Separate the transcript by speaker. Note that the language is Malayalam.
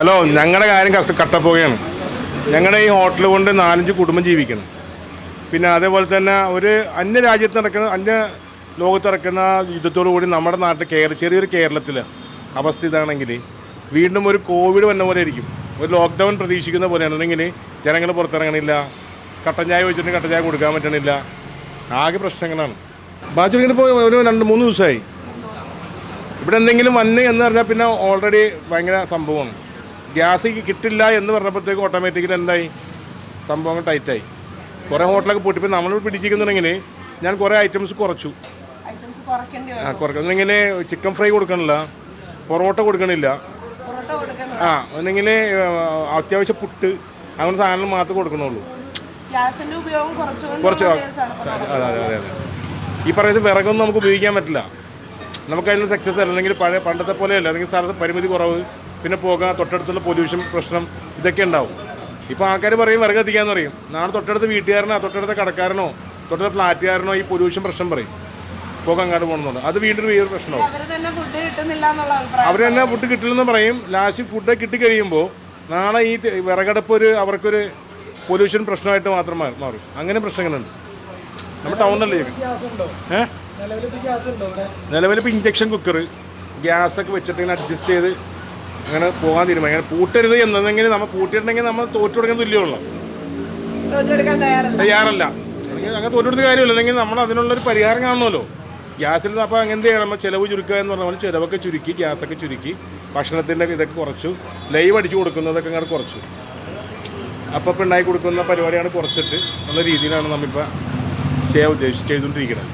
Speaker 1: ഹലോ, ഞങ്ങളുടെ കാര്യം കട്ടപ്പോവുകയാണ്. ഞങ്ങളുടെ ഈ ഹോട്ടൽ കൊണ്ട് 4-5 കുടുംബം ജീവിക്കണം. പിന്നെ അതേപോലെ തന്നെ ഒരു അന്യ രാജ്യത്ത് നടക്കുന്ന അന്യ ലോകത്ത് നടക്കുന്ന യുദ്ധത്തോടു കൂടി നമ്മുടെ നാട്ടിൽ ചെറിയൊരു കേരളത്തിൽ അവസ്ഥ ഇതാണെങ്കിൽ വീണ്ടും ഒരു കോവിഡ് വന്ന പോലെ ആയിരിക്കും. ഒരു ലോക്ക്ഡൗൺ പ്രതീക്ഷിക്കുന്ന പോലെയാണ്. അല്ലെങ്കിൽ ജനങ്ങൾ പുറത്തിറങ്ങണില്ല, കട്ടൻ ചായ വെച്ചിട്ട് കട്ടൻ ചായ കൊടുക്കാൻ പറ്റണില്ല. ആകെ പ്രശ്നങ്ങളാണ്. ബാജുവിങ്ങനെ പോയി ഒരു 2-3 ദിവസമായി. ഇവിടെ എന്തെങ്കിലും വന്ന് എന്ന് പറഞ്ഞാൽ പിന്നെ ഓൾറെഡി ഭയങ്കര സംഭവമാണ്. ഗ്യാസ് കിട്ടില്ല എന്ന് പറഞ്ഞപ്പോഴത്തേക്ക് ഓട്ടോമാറ്റിക്കലി എന്തായി, സംഭവങ്ങൾ ടൈറ്റായി. കുറേ ഹോട്ടലൊക്കെ പൂട്ടിപ്പോൾ നമ്മൾ പിടിച്ചിരിക്കുന്നുണ്ടെങ്കിൽ ഞാൻ കുറേ ഐറ്റംസ് കുറച്ചു. കുറയ്ക്കുന്നെങ്കിൽ ചിക്കൻ ഫ്രൈ കൊടുക്കണില്ല, പൊറോട്ട കൊടുക്കണില്ല, അല്ലെങ്കിൽ അത്യാവശ്യം പുട്ട് അങ്ങനെ സാധനങ്ങൾ മാത്രമേ കൊടുക്കണുള്ളൂ. കുറച്ച് അതെ അതെ അതെ. ഈ പറയുന്നത് വിറകൊന്നും നമുക്ക് ഉപയോഗിക്കാൻ പറ്റില്ല. നമുക്കതിന് സക്സസ് അല്ല. അല്ലെങ്കിൽ പണ്ടത്തെ പോലെയല്ല. അല്ലെങ്കിൽ സ്ഥലത്ത് പരിമിതി കുറവ്, പിന്നെ പോകാൻ തൊട്ടടുത്തുള്ള പൊല്യൂഷൻ പ്രശ്നം, ഇതൊക്കെ ഉണ്ടാവും. ഇപ്പോൾ ആൾക്കാർ പറയും വിറക് എത്തിക്കാന്ന് പറയും. നാളെ തൊട്ടടുത്ത് വീട്ടുകാരനോ തൊട്ടടുത്ത കടക്കാരനോ തൊട്ടടുത്ത ഫ്ലാറ്റുകാരനോ ഈ പൊല്യൂഷൻ പ്രശ്നം പറയും, പോകാൻ അങ്ങോട്ട് പോകണമെന്നുണ്ട്. അത് വീണ്ടും വേറൊരു പ്രശ്നമാവും. അവർ തന്നെ ഫുഡ് കിട്ടില്ലെന്ന് പറയും. ലാസ്റ്റ് ഫുഡ് കിട്ടിക്കഴിയുമ്പോൾ നാളെ ഈ വിറകടുപ്പ് അവർക്കൊരു പൊല്യൂഷൻ പ്രശ്നമായിട്ട് മാത്രം മാറും. അങ്ങനെ പ്രശ്നങ്ങളുണ്ട് നമ്മുടെ ടൗണിലല്ലേ. നിലവിലിപ്പോൾ ഇഞ്ചക്ഷൻ കുക്കർ, ഗ്യാസൊക്കെ വെച്ചിട്ട് ഇങ്ങനെ അഡ്ജസ്റ്റ് ചെയ്ത് അങ്ങനെ പോകാൻ തീരുമാനം. അങ്ങനെ പൂട്ടരുത് എന്നെങ്കിൽ നമ്മൾ പൂട്ടിയിട്ടുണ്ടെങ്കിൽ നമ്മൾ തോറ്റു കൊടുക്കാൻ തുല്യമുള്ള തയ്യാറല്ല. അങ്ങനെ തോറ്റെടുത്ത കാര്യമില്ല. അല്ലെങ്കിൽ നമ്മൾ അതിനുള്ളൊരു പരിഹാരം കാണണമല്ലോ. ഗ്യാസിൽ അപ്പോൾ അങ്ങനത്തെ ചെയ്യണം. നമ്മൾ ചിലവ് ചുരുക്കുക എന്ന് പറഞ്ഞാൽ ചിലവൊക്കെ ചുരുക്കി, ഗ്യാസൊക്കെ ചുരുക്കി, ഭക്ഷണത്തിൻ്റെ ഇതൊക്കെ കുറച്ചു, ലൈവ് അടിച്ചു കൊടുക്കുന്നതൊക്കെ അങ്ങനെ കുറച്ചു. അപ്പോൾ ഉണ്ടാക്കി കൊടുക്കുന്ന പരിപാടിയാണ് കുറച്ചിട്ട് ഉള്ള രീതിയിലാണ് നമ്മളിപ്പോൾ ചെയ്തുകൊണ്ടിരിക്കുന്നത്.